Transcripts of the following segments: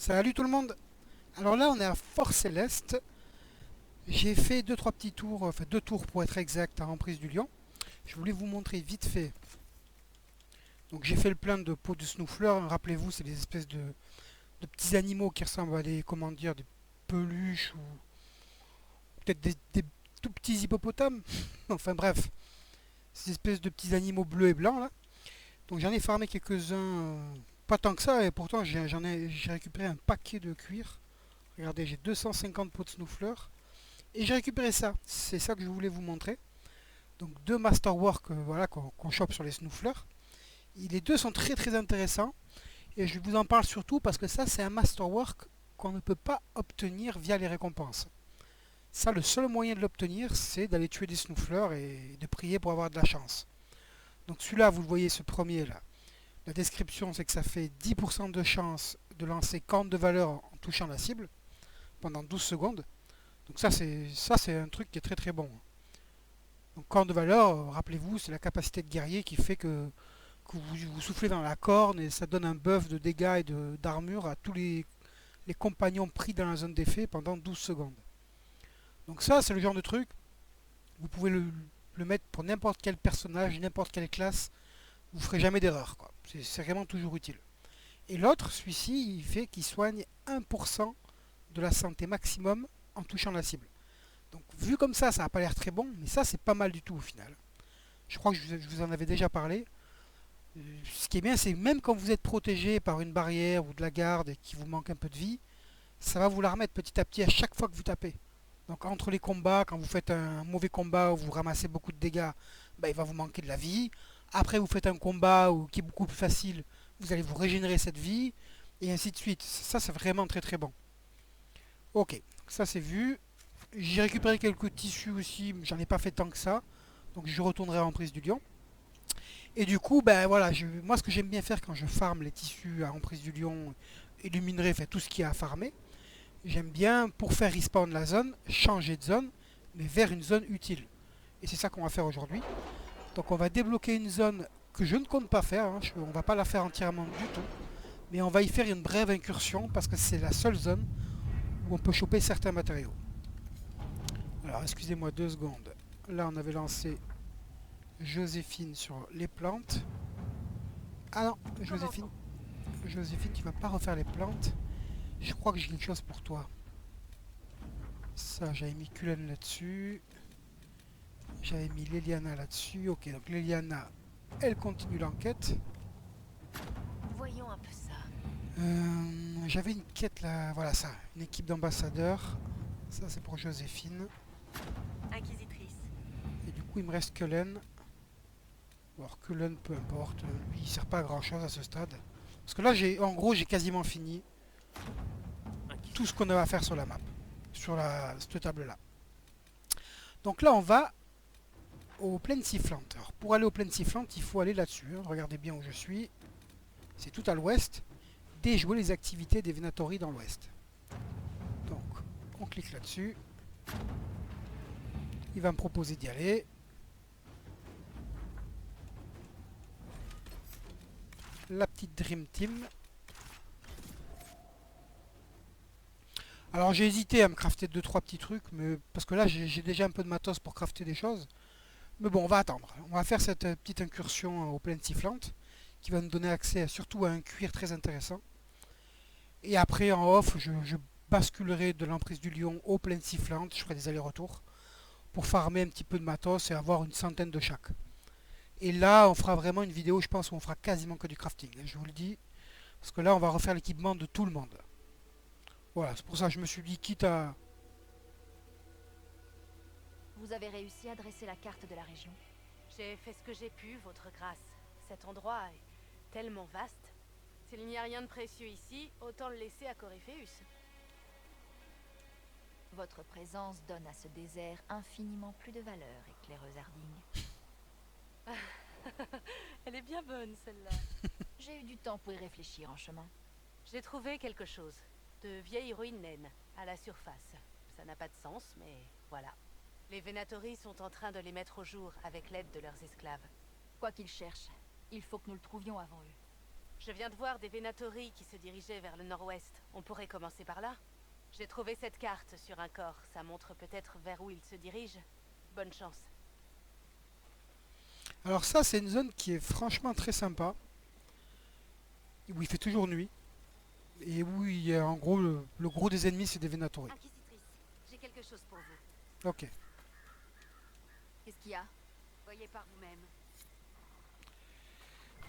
Salut tout le monde. Alors là, on est à Fort Céleste. J'ai fait deux trois petits tours, enfin deux tours pour être exact, à Emprise du Lion. Je voulais vous montrer vite fait. Donc j'ai fait le plein de pots de snouffleurs. Rappelez-vous, c'est des espèces de petits animaux qui ressemblent à des, comment dire, des peluches ou peut-être des tout petits hippopotames. Enfin bref, ces espèces de petits animaux bleus et blancs là. Donc j'en ai farmé quelques-uns, pas tant que ça, et pourtant j'ai récupéré un paquet de cuir. Regardez, j'ai 250 pots de snouffleurs. Et j'ai récupéré ça. C'est ça que je voulais vous montrer. Donc deux masterwork voilà, qu'on chope sur les snoufleurs. Et les deux sont très très intéressants. Et je vous en parle surtout parce que ça c'est un masterwork qu'on ne peut pas obtenir via les récompenses. Ça, le seul moyen de l'obtenir, c'est d'aller tuer des snoufleurs et de prier pour avoir de la chance. Donc celui-là, vous le voyez, ce premier là. La description, c'est que ça fait 10% de chance de lancer 40 de valeur en touchant la cible pendant 12 secondes. Donc ça c'est un truc qui est très très bon. Donc corne de valeur, rappelez-vous, c'est la capacité de guerrier qui fait que vous soufflez dans la corne et ça donne un buff de dégâts et d'armure à tous les compagnons pris dans la zone d'effet pendant 12 secondes. Donc ça, c'est le genre de truc, vous pouvez le mettre pour n'importe quel personnage, n'importe quelle classe, vous ne ferez jamais d'erreur. C'est vraiment toujours utile. Et l'autre, celui-ci, il fait qu'il soigne 1% de la santé maximum en touchant la cible. Donc vu comme ça n'a pas l'air très bon, mais ça c'est pas mal du tout au final. Je crois que je vous en avais déjà parlé. Ce qui est bien, c'est même quand vous êtes protégé par une barrière ou de la garde et qu'il vous manque un peu de vie, ça va vous la remettre petit à petit à chaque fois que vous tapez. Donc entre les combats, quand vous faites un mauvais combat où vous ramassez beaucoup de dégâts, bah, il va vous manquer de la vie. Après vous faites un combat qui est beaucoup plus facile, vous allez vous régénérer cette vie, et ainsi de suite. Ça c'est vraiment très très bon. Ok, donc ça c'est vu. J'ai récupéré quelques tissus aussi, j'en ai pas fait tant que ça. Donc je retournerai en prise du lion. Et du coup, ben voilà, moi ce que j'aime bien faire quand je farme les tissus à emprise du lion et du minerai, fait tout ce qu'il y a à farmer, j'aime bien pour faire respawn la zone, changer de zone, mais vers une zone utile. Et c'est ça qu'on va faire aujourd'hui. Donc on va débloquer une zone que je ne compte pas faire, hein, on va pas la faire entièrement du tout, mais on va y faire une brève incursion parce que c'est la seule zone où on peut choper certains matériaux. Alors excusez-moi 2 secondes. Là on avait lancé Joséphine sur les plantes. Ah non, Joséphine, tu vas pas refaire les plantes. Je crois que j'ai quelque chose pour toi. Ça, j'avais mis Cullen là-dessus. J'avais mis Leliana là-dessus. Ok, donc Leliana, elle continue l'enquête. Voyons un peu ça. J'avais une quête là, voilà ça, une équipe d'ambassadeurs. Ça, c'est pour Joséphine. Inquisitrice. Et du coup, il me reste Cullen. Alors, Cullen, peu importe. Lui, il sert pas à grand chose à ce stade. Parce que là, en gros, j'ai quasiment fini tout ce qu'on a à faire sur la map. Sur cette table-là. Donc là, on va aux plaines sifflantes. Alors, pour aller aux plaines sifflantes, il faut aller là-dessus. Hein. Regardez bien où je suis. C'est tout à l'ouest. Déjouer les activités des Venatori dans l'ouest. Donc, on clique là-dessus. Il va me proposer d'y aller. La petite Dream Team. Alors j'ai hésité à me crafter 2-3 petits trucs, mais parce que là j'ai déjà un peu de matos pour crafter des choses. Mais bon, on va attendre. On va faire cette petite incursion aux plaines sifflantes, qui va nous donner accès surtout à un cuir très intéressant. Et après, en off, je basculerai de l'emprise du lion aux plaines sifflantes. Je ferai des allers-retours pour farmer un petit peu de matos et avoir une centaine de chaque. Et là, on fera vraiment une vidéo, je pense, où on fera quasiment que du crafting. Je vous le dis, parce que là, on va refaire l'équipement de tout le monde. Voilà, c'est pour ça que je me suis dit, quitte à... Vous avez réussi à dresser la carte de la région. J'ai fait ce que j'ai pu, votre grâce. Cet endroit est tellement vaste. S'il n'y a rien de précieux ici, autant le laisser à Coryphéus. Votre présence donne à ce désert infiniment plus de valeur, éclaireuse Harding. Elle est bien bonne, celle-là. J'ai eu du temps pour y réfléchir en chemin. J'ai trouvé quelque chose. De vieilles ruines naines, à la surface. Ça n'a pas de sens, mais voilà. Les Venatori sont en train de les mettre au jour avec l'aide de leurs esclaves. Quoi qu'ils cherchent, il faut que nous le trouvions avant eux. Je viens de voir des Venatori qui se dirigeaient vers le nord-ouest. On pourrait commencer par là. J'ai trouvé cette carte sur un corps. Ça montre peut-être vers où ils se dirigent. Bonne chance. Alors ça, c'est une zone qui est franchement très sympa. Où il fait toujours nuit. Et où il y a en gros, le gros des ennemis, c'est des Venatori. Inquisitrice, j'ai quelque chose pour vous. Ok. Qu'est-ce qu'il y a? Voyez par vous-même.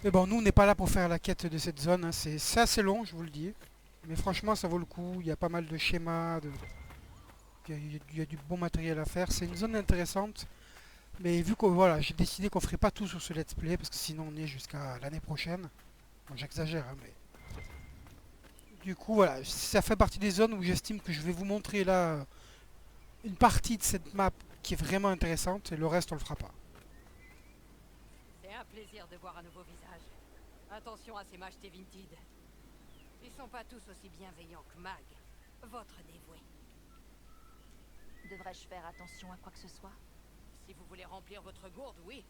Mais bon, nous, on n'est pas là pour faire la quête de cette zone. Hein. C'est assez long, je vous le dis. Mais franchement, ça vaut le coup. Il y a pas mal de schémas. Il y a du bon matériel à faire. C'est une zone intéressante. Mais vu que voilà, j'ai décidé qu'on ferait pas tout sur ce let's play. Parce que sinon, on est jusqu'à l'année prochaine. Bon, j'exagère, hein, mais... Du coup, voilà. Ça fait partie des zones où j'estime que je vais vous montrer là une partie de cette map qui est vraiment intéressante. Et le reste, on le fera pas. C'est un plaisir de voir un nouveau visage. Attention à ces mages Tevinted. Ils sont pas tous aussi bienveillants que Mag, votre dévoué. Devrais-je faire attention à quoi que ce soit? Si vous voulez remplir votre gourde, oui.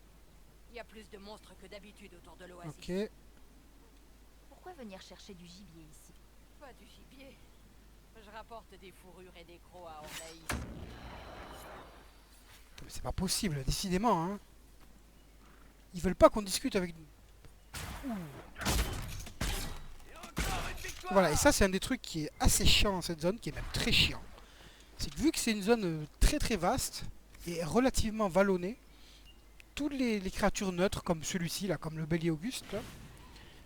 Il y a plus de monstres que d'habitude autour de l'oasis. Ok. Pourquoi venir chercher du gibier ici? Pas du gibier. Je rapporte des fourrures et des crocs à Orlaïs. C'est pas possible, décidément. Hein. Ils veulent pas qu'on discute avec... Ouh. Voilà, et ça c'est un des trucs qui est assez chiant dans cette zone, qui est même très chiant. C'est que vu que c'est une zone très très vaste et relativement vallonnée, toutes les créatures neutres comme celui-ci, là, comme le bélier Auguste, là,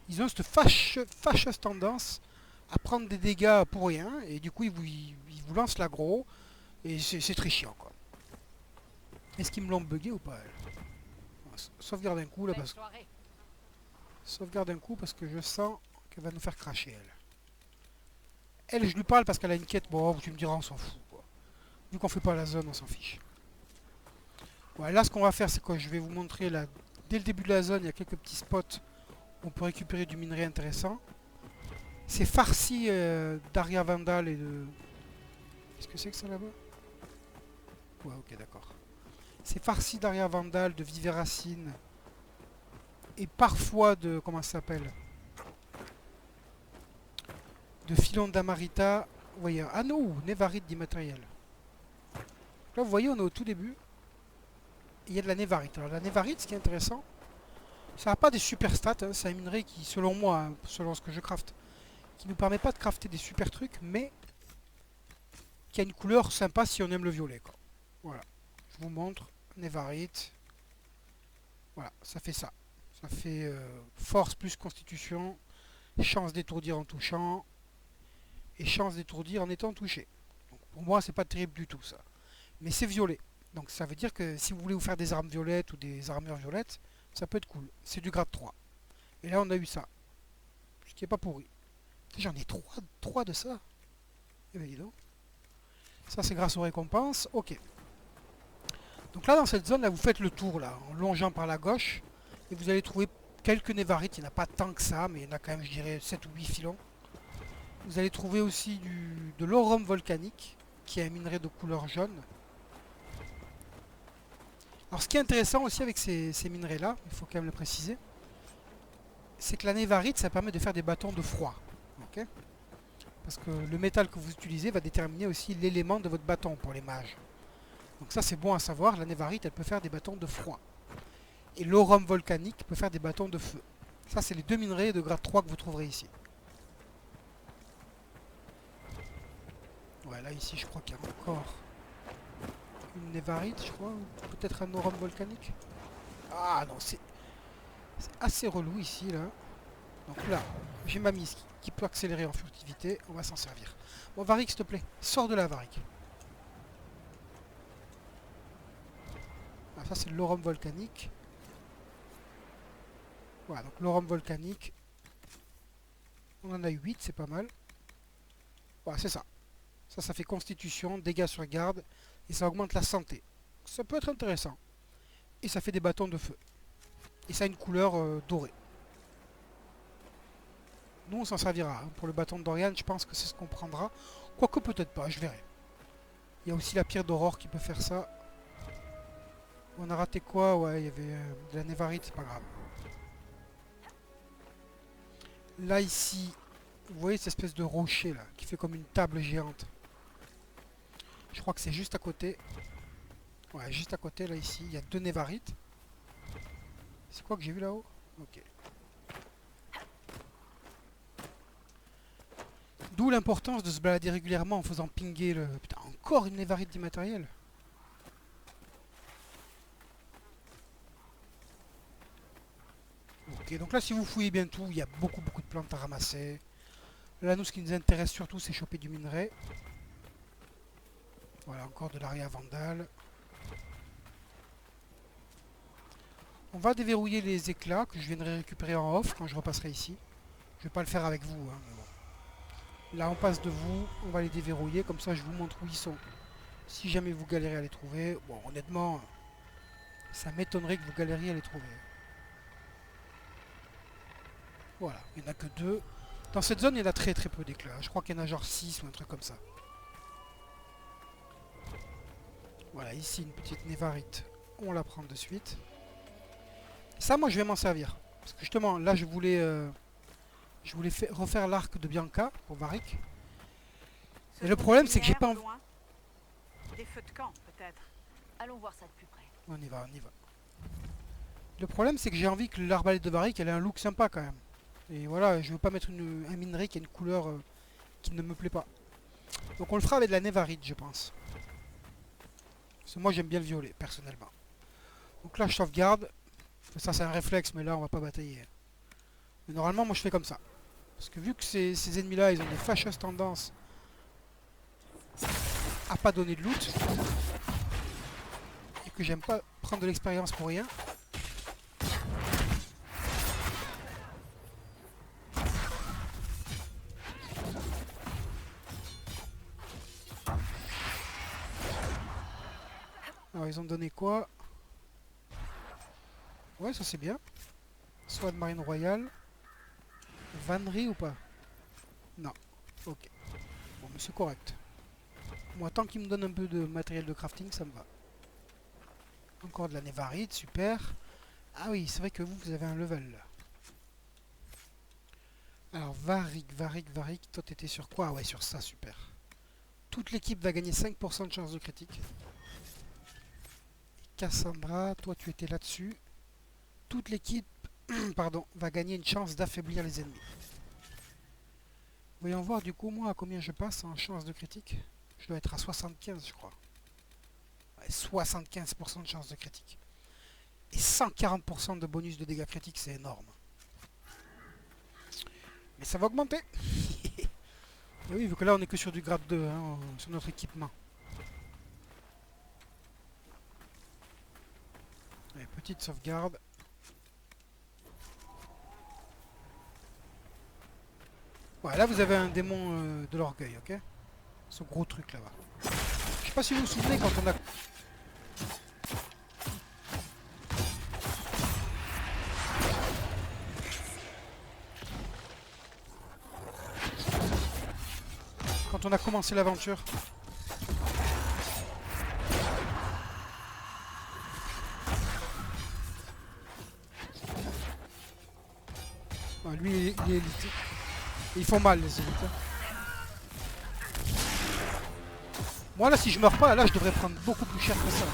ils ont cette fâcheuse tendance à prendre des dégâts pour rien, et du coup ils vous lancent l'aggro, et c'est très chiant quoi. Est-ce qu'ils me l'ont bugué ou pas elle? Sauvegarde un coup là, parce que... Sauvegarde un coup parce que je sens qu'elle va nous faire cracher elle. Elle, je lui parle parce qu'elle a une quête. Bon, tu me diras, on s'en fout. Quoi. Vu qu'on fait pas la zone, on s'en fiche. Ouais, là, ce qu'on va faire, c'est que je vais vous montrer là. Dès le début de la zone, il y a quelques petits spots où on peut récupérer du minerai intéressant. C'est farci d'Aria Vandal et de... Qu'est-ce que c'est que ça là-bas? Ouais, ok, d'accord. C'est farci d'Aria Vandal, de Viveracine et parfois de... Comment ça s'appelle? De Filon d'Amarita. Vous voyez, ah non, Névarite d'immatériel. Là, vous voyez, on est au tout début. Il y a de la Névarite. Alors, la Névarite, ce qui est intéressant, ça n'a pas des super stats. Hein, c'est un minerai qui, selon moi, hein, selon ce que je crafte, qui ne nous permet pas de crafter des super trucs, mais qui a une couleur sympa si on aime le violet. Quoi. Voilà. Je vous montre. Névarite. Voilà, ça fait ça. Ça fait force plus constitution, chance d'étourdir en touchant, et chance d'étourdir en étant touché. Donc, pour moi, c'est pas terrible du tout ça. Mais c'est violet. Donc ça veut dire que si vous voulez vous faire des armes violettes ou des armures violettes, ça peut être cool. C'est du grade 3. Et là, on a eu ça. Ce qui est pas pourri. J'en ai 3 de ça. Et bien dis donc. Ça, c'est grâce aux récompenses. Ok. Donc là, dans cette zone, là, vous faites le tour, là, en longeant par la gauche. Et vous allez trouver quelques névarites. Il n'y en a pas tant que ça, mais il y en a quand même, je dirais, 7 ou 8 filons. Vous allez trouver aussi de l'aurum volcanique, qui est un minerai de couleur jaune. Alors ce qui est intéressant aussi avec ces minerais-là, il faut quand même le préciser, c'est que la névarite, ça permet de faire des bâtons de froid. Okay, parce que le métal que vous utilisez va déterminer aussi l'élément de votre bâton pour les mages. Donc ça c'est bon à savoir, la névarite, elle peut faire des bâtons de froid. Et l'aurum volcanique peut faire des bâtons de feu. Ça c'est les deux minerais de grade 3 que vous trouverez ici. Ouais, là ici je crois qu'il y a encore une névarite, je crois, ou peut-être un aurum volcanique. Ah non, c'est assez relou ici là. Donc là, j'ai ma mise qui peut accélérer en furtivité, on va s'en servir. Bon, Varric, s'il te plaît, sors de là, Varric. Ah, ça c'est l'aurum volcanique. Voilà, donc l'aurum volcanique. On en a 8, c'est pas mal. Voilà, c'est ça. Ça fait constitution, dégâts sur garde, et ça augmente la santé. Ça peut être intéressant. Et ça fait des bâtons de feu. Et ça a une couleur dorée. Nous, on s'en servira. Hein. Pour le bâton d'Oriane, je pense que c'est ce qu'on prendra. Quoique peut-être pas, je verrai. Il y a aussi la pierre d'aurore qui peut faire ça. On a raté quoi? Ouais, il y avait de la névarite, c'est pas grave. Là, ici, vous voyez cette espèce de rocher là, qui fait comme une table géante. Je crois que c'est juste à côté. Ouais, juste à côté, là, ici, il y a 2 névarites. C'est quoi que j'ai vu là-haut? Ok. D'où l'importance de se balader régulièrement en faisant pinguer le... Putain, encore une névarite d'immatériel. Ok, donc là, si vous fouillez bien tout, il y a beaucoup de plantes à ramasser. Là, nous, ce qui nous intéresse surtout, c'est choper du minerai. Voilà, encore de l'aria vandale. On va déverrouiller les éclats que je viendrai récupérer en off quand je repasserai ici. Je vais pas le faire avec vous, hein, mais bon. Là, on passe de vous, on va les déverrouiller, comme ça je vous montre où ils sont. Si jamais vous galérez à les trouver, bon, honnêtement, ça m'étonnerait que vous galériez à les trouver. Voilà, il n'y en a que 2. Dans cette zone, il y en a très peu d'éclats. Je crois qu'il y en a genre 6 ou un truc comme ça. Voilà, ici une petite névarite. On la prend de suite. Ça, moi, je vais m'en servir. Parce que justement, là, je voulais refaire l'arc de Bianca pour Varric. Et le problème, c'est que j'ai pas envie... Des feux de camp, peut-être. Allons voir ça de plus près. On y va, on y va. Le problème, c'est que j'ai envie que l'arbalète de Varric, elle ait un look sympa quand même. Et voilà, je veux pas mettre un minerai qui a une couleur qui ne me plaît pas. Donc on le fera avec de la névarite, je pense. Parce que moi, j'aime bien le violet, personnellement. Donc là, je sauvegarde. Ça, c'est un réflexe, mais là, on va pas batailler. Mais normalement, moi, je fais comme ça. Parce que vu que ces ennemis-là, ils ont des fâcheuses tendances à pas donner de loot, et que j'aime pas prendre de l'expérience pour rien. Alors, ils ont donné quoi? Ouais, ça c'est bien. Soit de marine royale. Vannerie ou pas? Non. Ok. Bon, mais c'est correct. Moi, tant qu'il me donne un peu de matériel de crafting, ça me va. Encore de la névarite, super. Ah oui, c'est vrai que vous avez un level là. Alors, Varric, toi t'étais sur quoi? Ouais, sur ça, super. Toute l'équipe va gagner 5% de chance de critique. Cassandra, toi tu étais là-dessus. Toute l'équipe pardon, va gagner une chance d'affaiblir les ennemis. Voyons voir du coup moi à combien je passe en chance de critique. Je dois être à 75 je crois. Ouais, 75% de chance de critique. Et 140% de bonus de dégâts critiques, c'est énorme. Mais ça va augmenter. Et oui, vu que là on est que sur du grade 2, hein, sur notre équipement. Allez, petite sauvegarde. Ouais, là vous avez un démon de l'orgueil, ok? Ce gros truc là-bas. Je sais pas si vous vous souvenez quand on a... Quand on a commencé l'aventure. Ouais, lui, il est élite. Ils font mal les élites. Moi là, si je meurs pas, là je devrais prendre beaucoup plus cher que ça.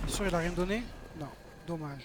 Bien sûr, il a rien donné? Non, dommage.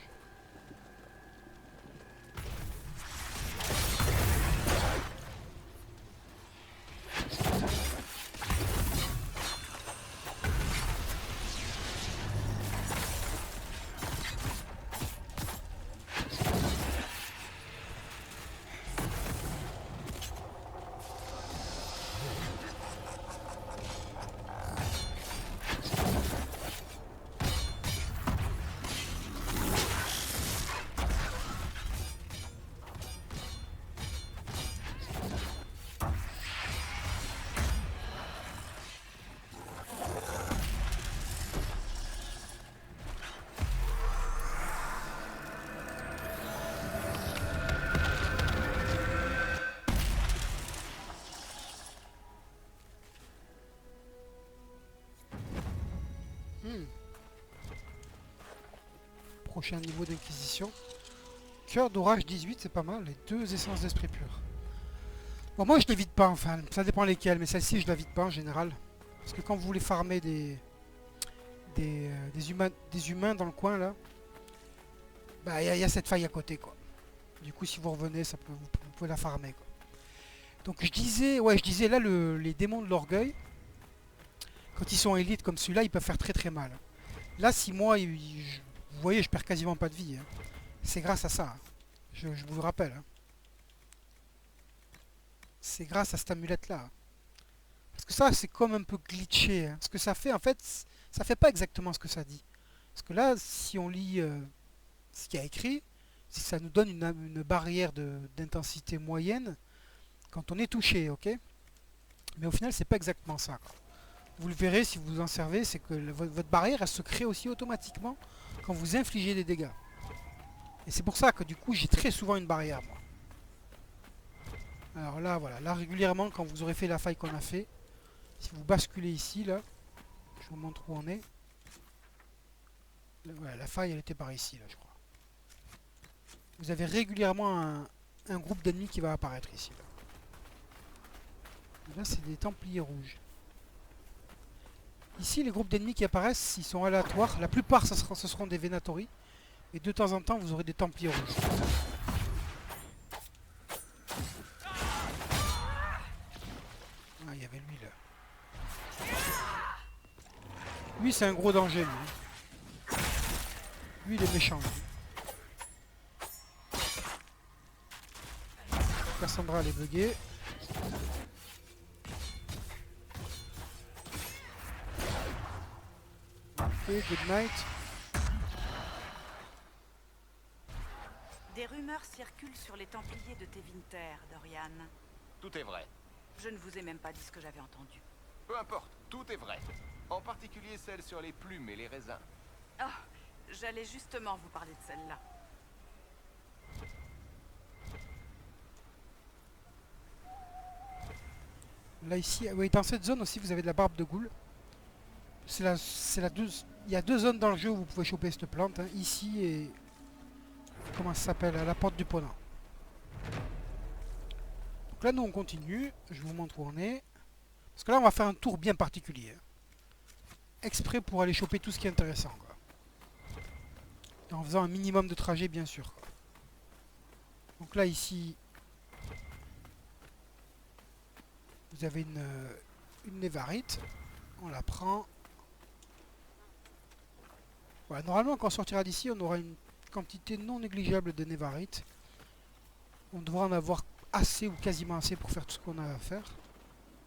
prochain niveau d'inquisition. Cœur d'orage 18, c'est pas mal. Et 2 essences d'esprit pur. Bon, moi je les vide pas, enfin, ça dépend lesquelles, mais celle-ci je la vide pas en général. Parce que quand vous voulez farmer des humains dans le coin là, bah il y a cette faille à côté quoi. Du coup si vous revenez, vous pouvez la farmer quoi. Donc je disais là les démons de l'orgueil, quand ils sont élites comme celui-là, ils peuvent faire très très mal. Là si moi, vous voyez, je perds quasiment pas de vie. Hein. C'est grâce à ça. Hein. Je vous le rappelle. Hein. C'est grâce à cette amulette là. Parce que ça c'est comme un peu glitché. Hein. Ce que ça fait en fait, ça fait pas exactement ce que ça dit. Parce que là si on lit ce qu'il y a écrit, ça nous donne une barrière d'intensité moyenne quand on est touché, ok? Mais au final c'est pas exactement ça. Quoi. Vous le verrez si vous en servez, c'est que votre barrière elle se crée aussi automatiquement quand vous infligez des dégâts. Et c'est pour ça que du coup j'ai très souvent une barrière moi. Alors là voilà, là régulièrement quand vous aurez fait la faille qu'on a fait, si vous basculez ici là, je vous montre où on est. Là, voilà, la faille elle était par ici là je crois. Vous avez régulièrement un groupe d'ennemis qui va apparaître ici. Là c'est des Templiers rouges. Ici les groupes d'ennemis qui apparaissent, ils sont aléatoires. La plupart ce seront des Venatori. Et de temps en temps vous aurez des Templiers rouges. Ah il y avait lui là. Lui c'est un gros danger lui. Lui il est méchant lui. Cassandra elle est buggée. Ok, good night. Des rumeurs circulent sur les Templiers de Tevinter, Dorian. Tout est vrai. Je ne vous ai même pas dit ce que j'avais entendu. Peu importe, tout est vrai. En particulier celle sur les plumes et les raisins. Ah, j'allais justement vous parler de celle-là. Là ici, oui, dans cette zone aussi vous avez de la barbe de goule. Il y a 2 zones dans le jeu où vous pouvez choper cette plante. Hein. Ici et... Comment ça s'appelle? À la porte du Ponant. Donc là nous on continue. Je vous montre où on est. Parce que là on va faire un tour bien particulier. Hein. Exprès pour aller choper tout ce qui est intéressant. Quoi. Et en faisant un minimum de trajet bien sûr. Quoi. Donc là ici... Vous avez une névarite. On la prend. Voilà, normalement quand on sortira d'ici, on aura une quantité non négligeable de névarite. On devra en avoir assez ou quasiment assez pour faire tout ce qu'on a à faire.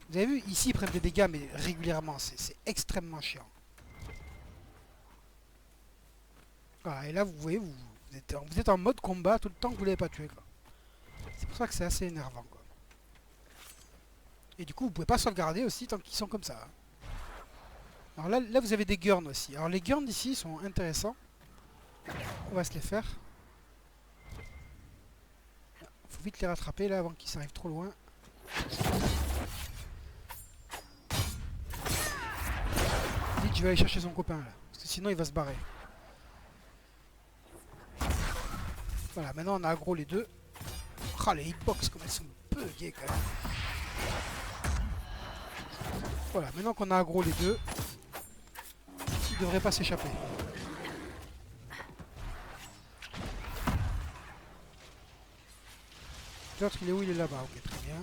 Vous avez vu, ici ils prennent des dégâts mais régulièrement, c'est extrêmement chiant. Voilà, et là vous voyez, vous êtes en mode combat tout le temps que vous ne l'avez pas tué. C'est pour ça que c'est assez énervant. Quoi. Et du coup vous pouvez pas sauvegarder aussi tant qu'ils sont comme ça. Alors là vous avez des Gurns aussi. Alors les Gurns ici sont intéressants. On va se les faire. Faut vite les rattraper là avant qu'ils s'arrivent trop loin. Vite je vais aller chercher son copain là. Parce que sinon il va se barrer. Voilà, maintenant on a aggro les deux. Ah les hitbox comme elles sont buggées quand même. Voilà, maintenant qu'on a aggro les deux, il ne devrait pas s'échapper. L'autre il est où? Il est là-bas, ok très bien.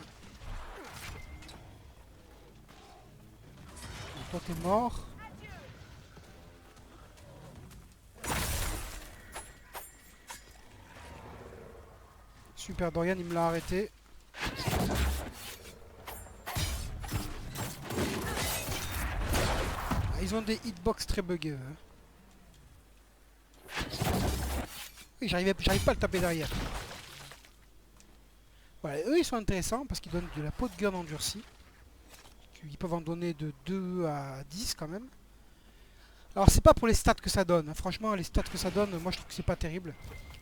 Donc, toi t'es mort. Super, Dorian il me l'a arrêté. Ah, ils ont des hitbox très buggés. Hein. Oui, j'arrive pas à le taper derrière. Voilà, eux ils sont intéressants parce qu'ils donnent de la peau de Gurn endurcie. Ils peuvent en donner de 2 à 10 quand même. Alors c'est pas pour les stats que ça donne. Hein. Franchement les stats que ça donne, moi je trouve que c'est pas terrible.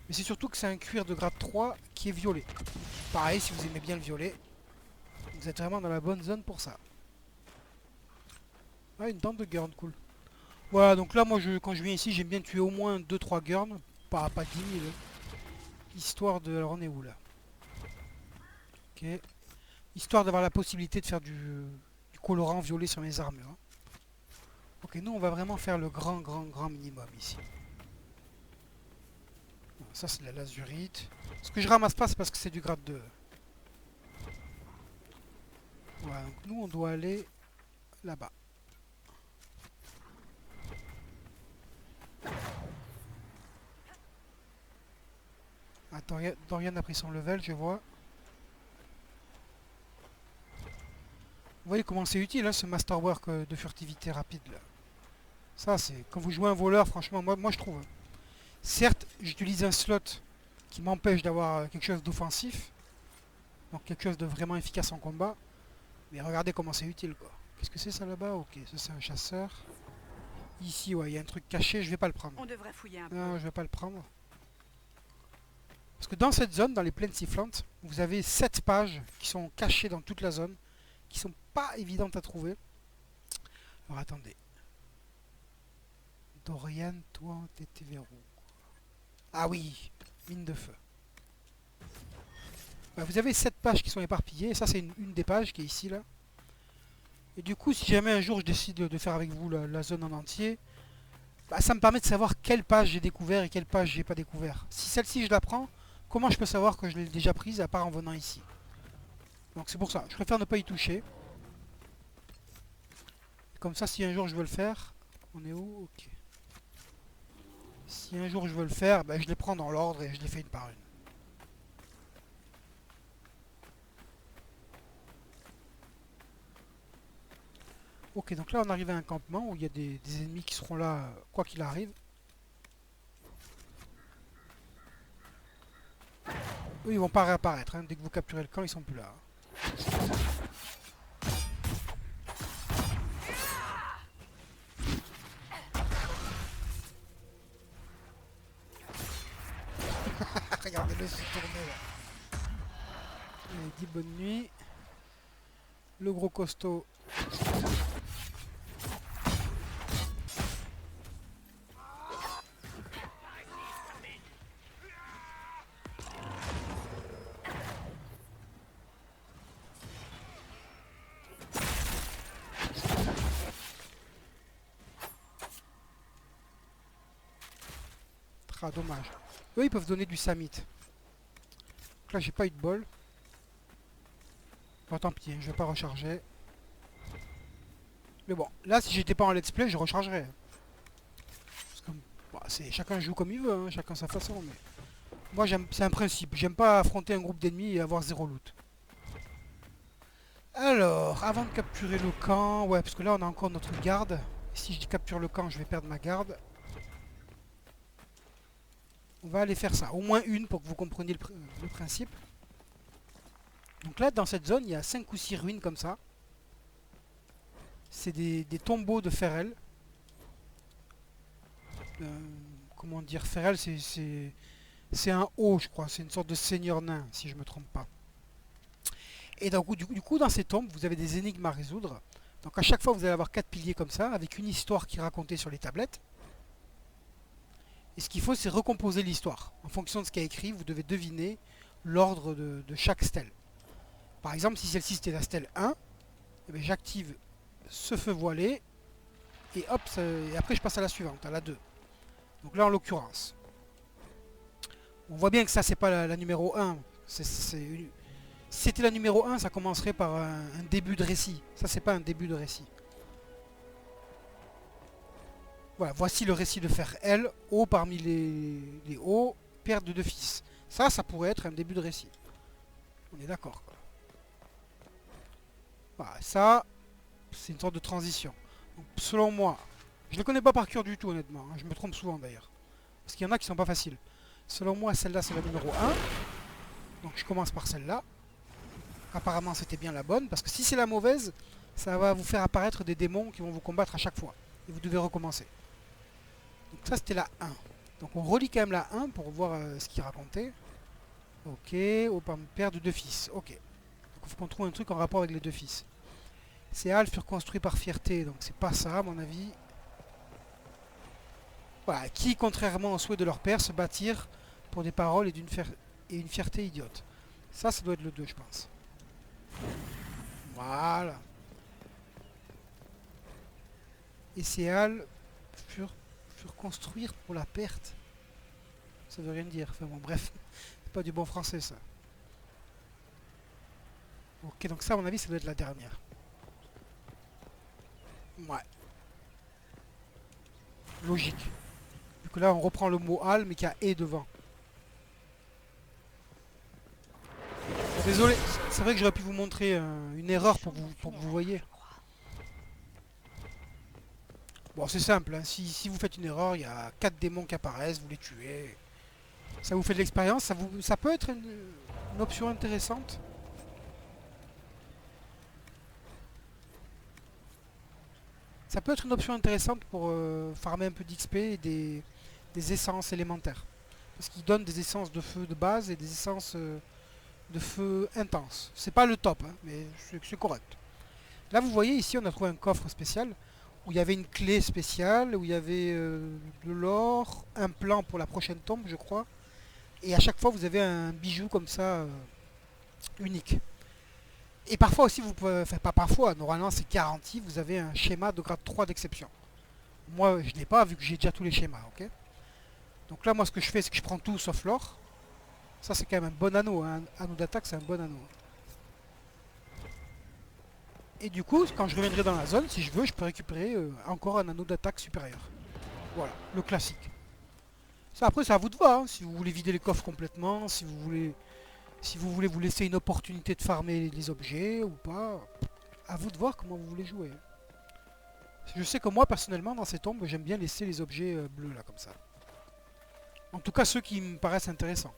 Mais c'est surtout que c'est un cuir de grade 3 qui est violet. Pareil, si vous aimez bien le violet, vous êtes vraiment dans la bonne zone pour ça. Ah, une dent de Gurn, cool. Voilà, donc là moi quand je viens ici, j'aime bien tuer au moins 2-3 Gurn pas 10 000. Histoire de... Alors on est où là? Ok. Histoire d'avoir la possibilité de faire du colorant violet sur mes armures. Hein. Ok, nous on va vraiment faire le grand minimum ici. Bon, ça c'est de la lazurite. Ce que je ramasse pas c'est parce que c'est du grade 2. Voilà, donc nous on doit aller là-bas. Attends, Dorian a pris son level, je vois. Vous voyez comment c'est utile hein, ce masterwork de furtivité rapide là. Ça c'est quand vous jouez un voleur, franchement, moi je trouve. Certes, j'utilise un slot qui m'empêche d'avoir quelque chose d'offensif, donc quelque chose de vraiment efficace en combat. Mais regardez comment c'est utile quoi. Qu'est-ce que c'est ça là-bas? Ok, ça c'est un chasseur. Ici, ouais, il y a un truc caché, je vais pas le prendre. On devrait fouiller un peu. Non, je vais pas le prendre. Parce que dans cette zone, dans les plaines sifflantes, vous avez 7 pages qui sont cachées dans toute la zone, qui sont pas évidentes à trouver. Alors attendez. Dorian, toi, t'étais vers où? Ah oui, mine de feu. Bah, vous avez 7 pages qui sont éparpillées, et ça c'est une des pages qui est ici là. Et du coup, si jamais un jour je décide de faire avec vous la zone en entier, bah, ça me permet de savoir quelle page j'ai découvert et quelle page j'ai pas découvert. Si celle-ci je la prends, comment je peux savoir que je l'ai déjà prise à part en venant ici? Donc c'est pour ça, je préfère ne pas y toucher. Comme ça, si un jour je veux le faire, on est où? Ok. Si un jour je veux le faire, bah, je les prends dans l'ordre et je les fais une par une. Ok, donc là on arrive à un campement où il y a des ennemis qui seront là quoi qu'il arrive. Eux ils vont pas réapparaître, hein. Dès que vous capturez le camp ils sont plus là. Regardez-le se tourner là. Allez, dit bonne nuit. Le gros costaud. Ah, dommage. Eux ils peuvent donner du samit. Donc là j'ai pas eu de bol. Bon tant pis, je vais pas recharger. Mais bon, là si j'étais pas en let's play je rechargerais. Parce que bah, chacun joue comme il veut, hein, chacun sa façon. Mais moi c'est un principe, j'aime pas affronter un groupe d'ennemis et avoir 0 loot. Alors, avant de capturer le camp, ouais parce que là on a encore notre garde. Et si je capture le camp je vais perdre ma garde. On va aller faire ça, au moins une pour que vous compreniez le principe. Donc là, dans cette zone, il y a 5 ou 6 ruines comme ça. C'est des tombeaux de Ferel. Comment dire, Ferel, c'est un haut, je crois. C'est une sorte de seigneur nain, si je ne me trompe pas. Et donc, du coup, dans ces tombes, vous avez des énigmes à résoudre. Donc à chaque fois, vous allez avoir 4 piliers comme ça, avec une histoire qui est racontée sur les tablettes. Et ce qu'il faut, c'est recomposer l'histoire. En fonction de ce qu'il y a écrit, vous devez deviner l'ordre de chaque stèle. Par exemple, si celle-ci c'était la stèle 1, eh bien, j'active ce feu voilé, et hop, et après je passe à la suivante, à la 2. Donc là, en l'occurrence, on voit bien que ça, c'est pas la numéro 1. Si c'était la numéro 1, ça commencerait par un début de récit. Ça, c'est pas un début de récit. Voilà, voici le récit de Fer L, haut parmi les hauts, père de 2 fils. Ça pourrait être un début de récit. On est d'accord, quoi. Voilà, ça, c'est une sorte de transition. Donc, selon moi, je ne le connais pas par cœur du tout, honnêtement. Hein, je me trompe souvent, d'ailleurs. Parce qu'il y en a qui sont pas faciles. Selon moi, celle-là, c'est la numéro 1. Donc, je commence par celle-là. Apparemment, c'était bien la bonne. Parce que si c'est la mauvaise, ça va vous faire apparaître des démons qui vont vous combattre à chaque fois. Et vous devez recommencer. Donc ça c'était la 1. Donc on relit quand même la 1 pour voir ce qu'il racontait. Ok, au père de 2 fils. Ok. Donc il faut qu'on trouve un truc en rapport avec les 2 fils. Ces halles furent construits par fierté, donc c'est pas ça à mon avis. Voilà, qui, contrairement au souhait de leur père, se bâtirent pour des paroles et, et une fierté idiote. Ça doit être le 2, je pense. Voilà. Et ces halles furent construites pour la perte. Ça veut rien dire. Enfin bon, bref. C'est pas du bon français, ça. Ok, donc ça, à mon avis, ça doit être la dernière. Ouais. Logique. Vu que là, on reprend le mot halle, mais qu'il y a et devant. Bon, désolé, c'est vrai que j'aurais pu vous montrer une erreur pour que vous voyez. Bon, c'est simple, hein. Si vous faites une erreur, il y a 4 démons qui apparaissent, vous les tuez. Ça vous fait de l'expérience, ça peut être une option intéressante. Ça peut être une option intéressante pour farmer un peu d'XP et des essences élémentaires. Parce qu'ils donnent des essences de feu de base et des essences de feu intense. C'est pas le top, hein, mais c'est correct. Là, vous voyez, ici, on a trouvé un coffre spécial où il y avait une clé spéciale, où il y avait de l'or, un plan pour la prochaine tombe, je crois. Et à chaque fois, vous avez un bijou comme ça, unique. Et parfois aussi, vous pouvez, enfin pas parfois, normalement c'est garanti, vous avez un schéma de grade 3 d'exception. Moi, je n'ai pas, vu que j'ai déjà tous les schémas, ok. Donc là, moi, ce que je fais, c'est que je prends tout sauf l'or. Ça, c'est quand même un bon anneau, hein. Un anneau d'attaque, c'est un bon anneau. Et du coup, quand je reviendrai dans la zone, si je veux, je peux récupérer encore un anneau d'attaque supérieur. Voilà, le classique. Ça, après, c'est à vous de voir, hein, si vous voulez vider les coffres complètement, si vous voulez vous laisser une opportunité de farmer les objets ou pas. À vous de voir comment vous voulez jouer. Je sais que moi, personnellement, dans ces tombes, j'aime bien laisser les objets bleus, là, comme ça. En tout cas, ceux qui me paraissent intéressants.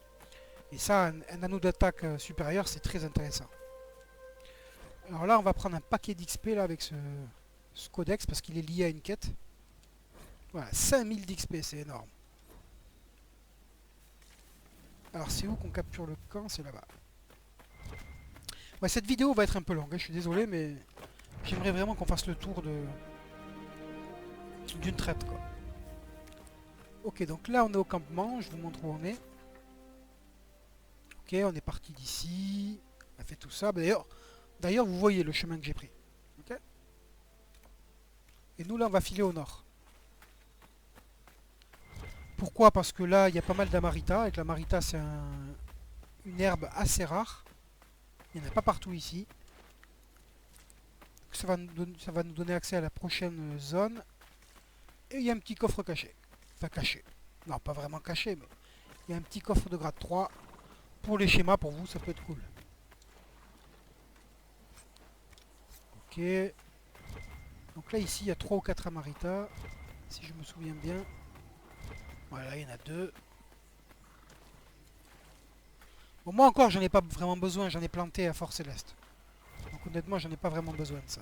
Et ça, un anneau d'attaque supérieur, c'est très intéressant. Alors là, on va prendre un paquet d'XP là avec ce codex parce qu'il est lié à une quête. Voilà, 5000 d'XP, c'est énorme. Alors c'est où qu'on capture le camp? C'est là-bas. Ouais, cette vidéo va être un peu longue, hein, je suis désolé, mais j'aimerais vraiment qu'on fasse le tour d'une traite, quoi. Ok, donc là on est au campement, je vous montre où on est. Ok, on est parti d'ici. On a fait tout ça. D'ailleurs, vous voyez le chemin que j'ai pris. Ok. Et nous, là, on va filer au nord. Pourquoi? Parce que là, il y a pas mal d'amarita. Et que l'amarita, c'est une herbe assez rare. Il n'y en a pas partout ici. Ça va nous donner accès à la prochaine zone. Et il y a un petit coffre caché. Enfin, caché. Non, pas vraiment caché, mais il y a un petit coffre de grade 3. Pour les schémas, pour vous, ça peut être cool. Ok. Donc là, ici, il y a 3 ou 4 amaritas. Si je me souviens bien. Voilà, il y en a 2. Bon, moi encore, j'en ai pas vraiment besoin. J'en ai planté à Fort Céleste. Donc honnêtement, j'en ai pas vraiment besoin de ça.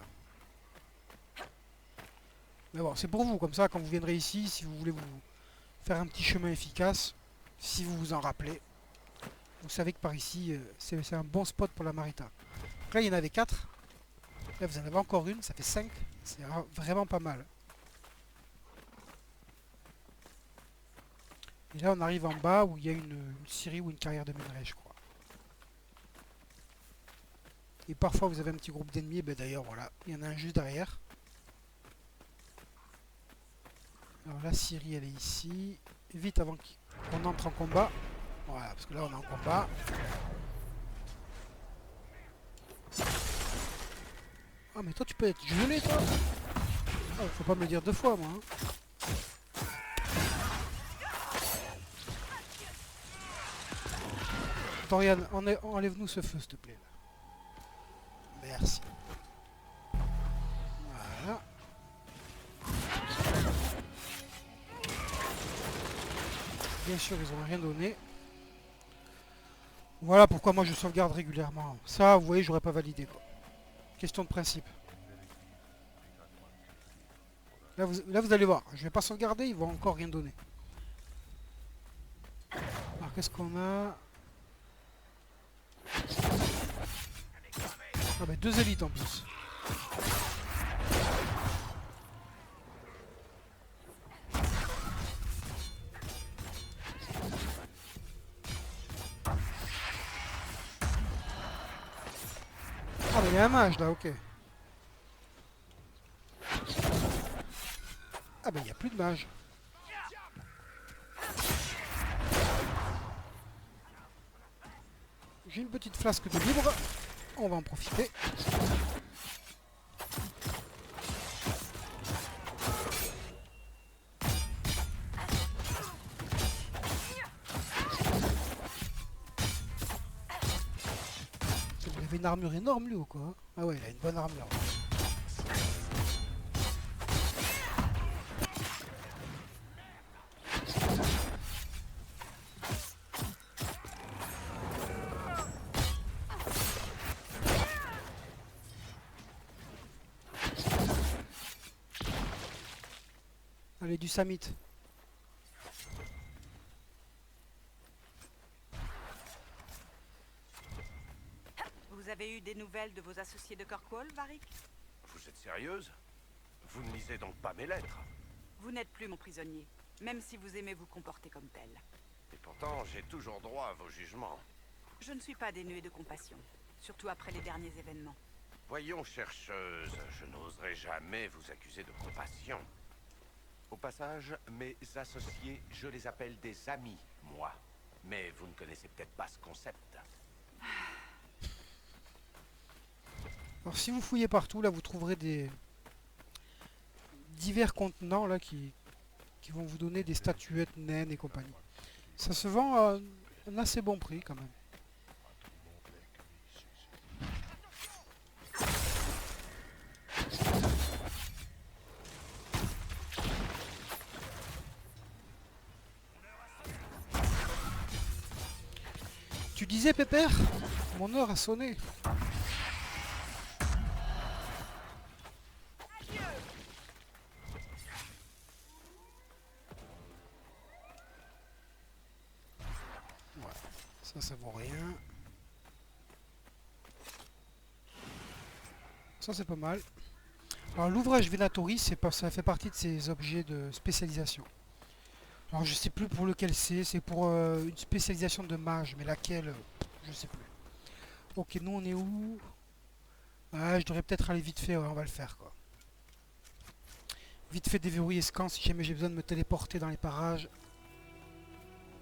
Mais bon, c'est pour vous. Comme ça, quand vous viendrez ici, si vous voulez vous faire un petit chemin efficace, si vous vous en rappelez, vous savez que par ici, c'est un bon spot pour la marita. Donc là, il y en avait 4. Là, vous en avez encore une. Ça fait 5. C'est vraiment pas mal. Et là, on arrive en bas où il y a une scierie ou une carrière de minerai, je crois. Et parfois, vous avez un petit groupe d'ennemis. Ben, d'ailleurs, voilà. Il y en a un juste derrière. Alors, la scierie, elle est ici. Vite avant qu'on entre en combat. Voilà, parce que là, on est en combat. Ah, mais toi, tu peux être gelé, toi. Oh, faut pas me le dire 2 fois, moi. Hein. Dorian, enlève-nous ce feu, s'il te plaît. Merci. Voilà. Bien sûr, ils n'ont rien donné. Voilà pourquoi moi je sauvegarde régulièrement. Ça, vous voyez, j'aurais pas validé, quoi. Question de principe. Là vous allez voir. Je vais pas sauvegarder, ils vont encore rien donner. Alors, qu'est-ce qu'on a? Ah bah 2 élites en plus. Ah mais il y a un mage là, ok. Ah ben il n'y a plus de mage. J'ai une petite flasque de libre. On va en profiter. Il avait une armure énorme lui ou quoi? Ah ouais, il a une bonne armure. Allez, du Samit. Vous avez eu des nouvelles de vos associés de Kirkwall, Varric? Vous êtes sérieuse? Vous ne lisez donc pas mes lettres? Vous n'êtes plus mon prisonnier, même si vous aimez vous comporter comme tel. Et pourtant, j'ai toujours droit à vos jugements. Je ne suis pas dénué de compassion, surtout après les derniers événements. Voyons, chercheuse, je n'oserais jamais vous accuser de compassion. Au passage, mes associés, je les appelle des amis, moi. Mais vous ne connaissez peut-être pas ce concept. Alors si vous fouillez partout, là vous trouverez des divers contenants là qui vont vous donner des statuettes naines et compagnie. Ça se vend à un assez bon prix quand même. Tu disais Pépère? Mon heure a sonné. Ça vaut rien. Ça c'est pas mal. Alors l'ouvrage Venatori, ça fait partie de ces objets de spécialisation. Alors je sais plus pour lequel c'est pour une spécialisation de mage, mais laquelle, je sais plus. Ok, nous on est où? Ah, je devrais peut-être aller vite fait, ouais, on va le faire quoi. Vite fait déverrouiller ce camp si jamais j'ai besoin de me téléporter dans les parages.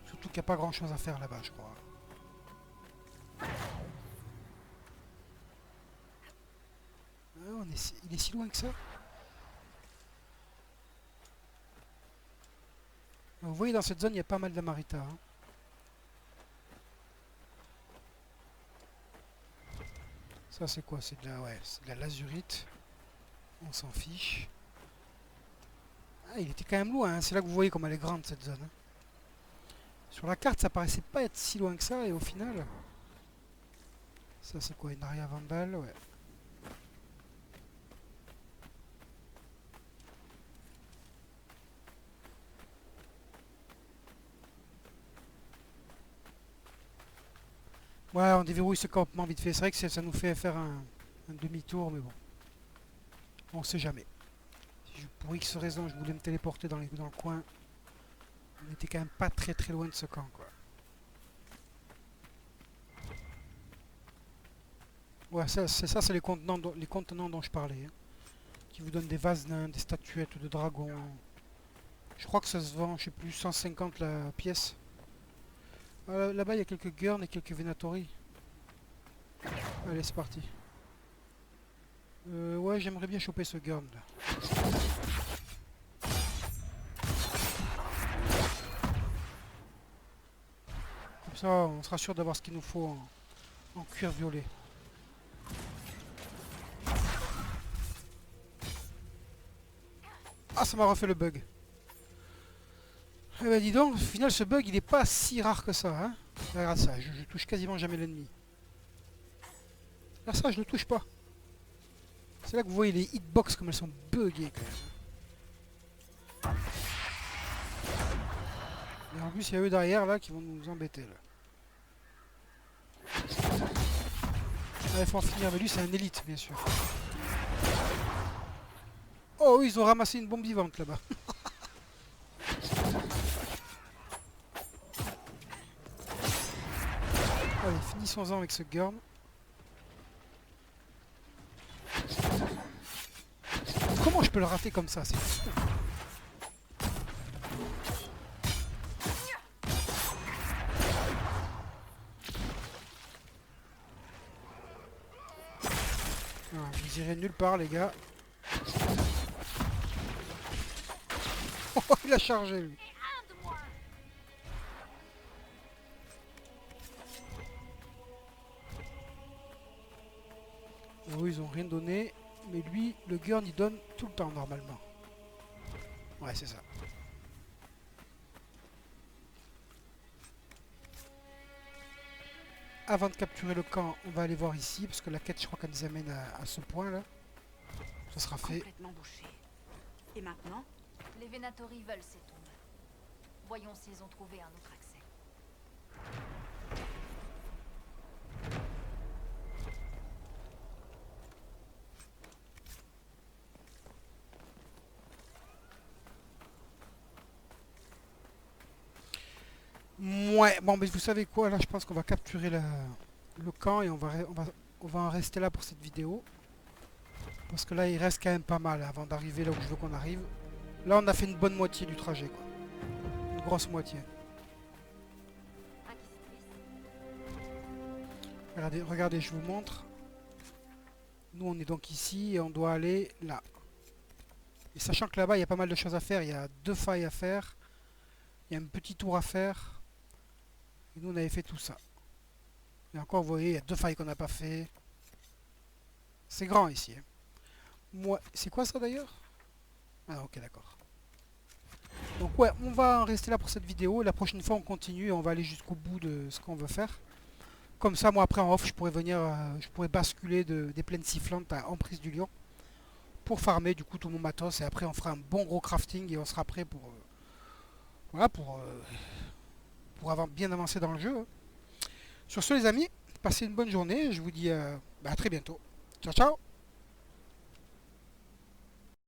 Surtout qu'il n'y a pas grand chose à faire là-bas, je crois. Ah, il est si loin que ça. Vous voyez, dans cette zone, il y a pas mal d'Amarita. Hein. Ça, c'est quoi? C'est de la, ouais, c'est de la lazurite. On s'en fiche. Ah, il était quand même loin. Hein. C'est là que vous voyez comme elle est grande, cette zone. Hein. Sur la carte, ça paraissait pas être si loin que ça. Et au final... Ça, c'est quoi? Une aria vandale? Ouais. Ouais, on déverrouille ce campement vite fait. C'est vrai que ça nous fait faire un demi-tour, mais bon. On sait jamais. Si pour X raison, je voulais me téléporter dans le coin. On était quand même pas très loin de ce camp, quoi. Ouais, c'est les contenants, dont je parlais. Hein, qui vous donnent des vases nains, des statuettes de dragons. Je crois que ça se vend, je sais plus, 150 la pièce. Là-bas, il y a quelques Gurn et quelques Venatori. Allez, c'est parti. Ouais, j'aimerais bien choper ce Gurn là. Comme ça, on sera sûr d'avoir ce qu'il nous faut en cuir violet. Ah, ça m'a refait le bug. Eh ben dis donc, au final ce bug il est pas si rare que ça. Hein. Regarde ça, je touche quasiment jamais l'ennemi. Là ça je ne touche pas. C'est là que vous voyez les hitbox comme elles sont buggées quand même. Et en plus il y a eux derrière là qui vont nous embêter là. Il faut en finir, mais lui c'est un élite bien sûr. Oh oui, ils ont ramassé une bombe vivante là-bas. Allez, finissons-en avec ce Gurn. je peux le rater comme ça, c'est fou. Ah, vous irez nulle part les gars. Oh, il a chargé lui. Oh, ils ont rien donné. Mais lui, le gun, il donne tout le temps normalement. Ouais, c'est ça. Avant de capturer le camp, on va aller voir ici. Parce que la quête, je crois qu'elle nous amène à ce point là. Ça sera fait. Complètement bouché. Et maintenant? Les Venatori veulent ces tombes. Voyons s'ils ont trouvé un autre accès. Ouais, bon, mais vous savez quoi, là, je pense qu'on va capturer le camp et on va en rester là pour cette vidéo. Parce que là, il reste quand même pas mal avant d'arriver là où je veux qu'on arrive. Là, on a fait une bonne moitié du trajet, quoi. Une grosse moitié. Regardez, regardez, je vous montre. Nous, on est donc ici et on doit aller là. Et sachant que là-bas, il y a pas mal de choses à faire. Il y a 2 failles à faire. Il y a un petit tour à faire. Et nous, on avait fait tout ça. Et encore, vous voyez, il y a 2 failles qu'on n'a pas fait. C'est grand ici. Hein. Moi, c'est quoi ça d'ailleurs? Ah, ok, d'accord. Donc ouais, on va en rester là pour cette vidéo. La prochaine fois, on continue et on va aller jusqu'au bout de ce qu'on veut faire. Comme ça, moi, après, en off, je pourrais venir, je pourrais basculer des plaines sifflantes à Emprise du Lion pour farmer, du coup, tout mon matos. Et après, on fera un bon gros crafting et on sera prêt pour... voilà, pour bien avancer dans le jeu. Hein. Sur ce, les amis, passez une bonne journée. Je vous dis à très bientôt. Ciao, ciao!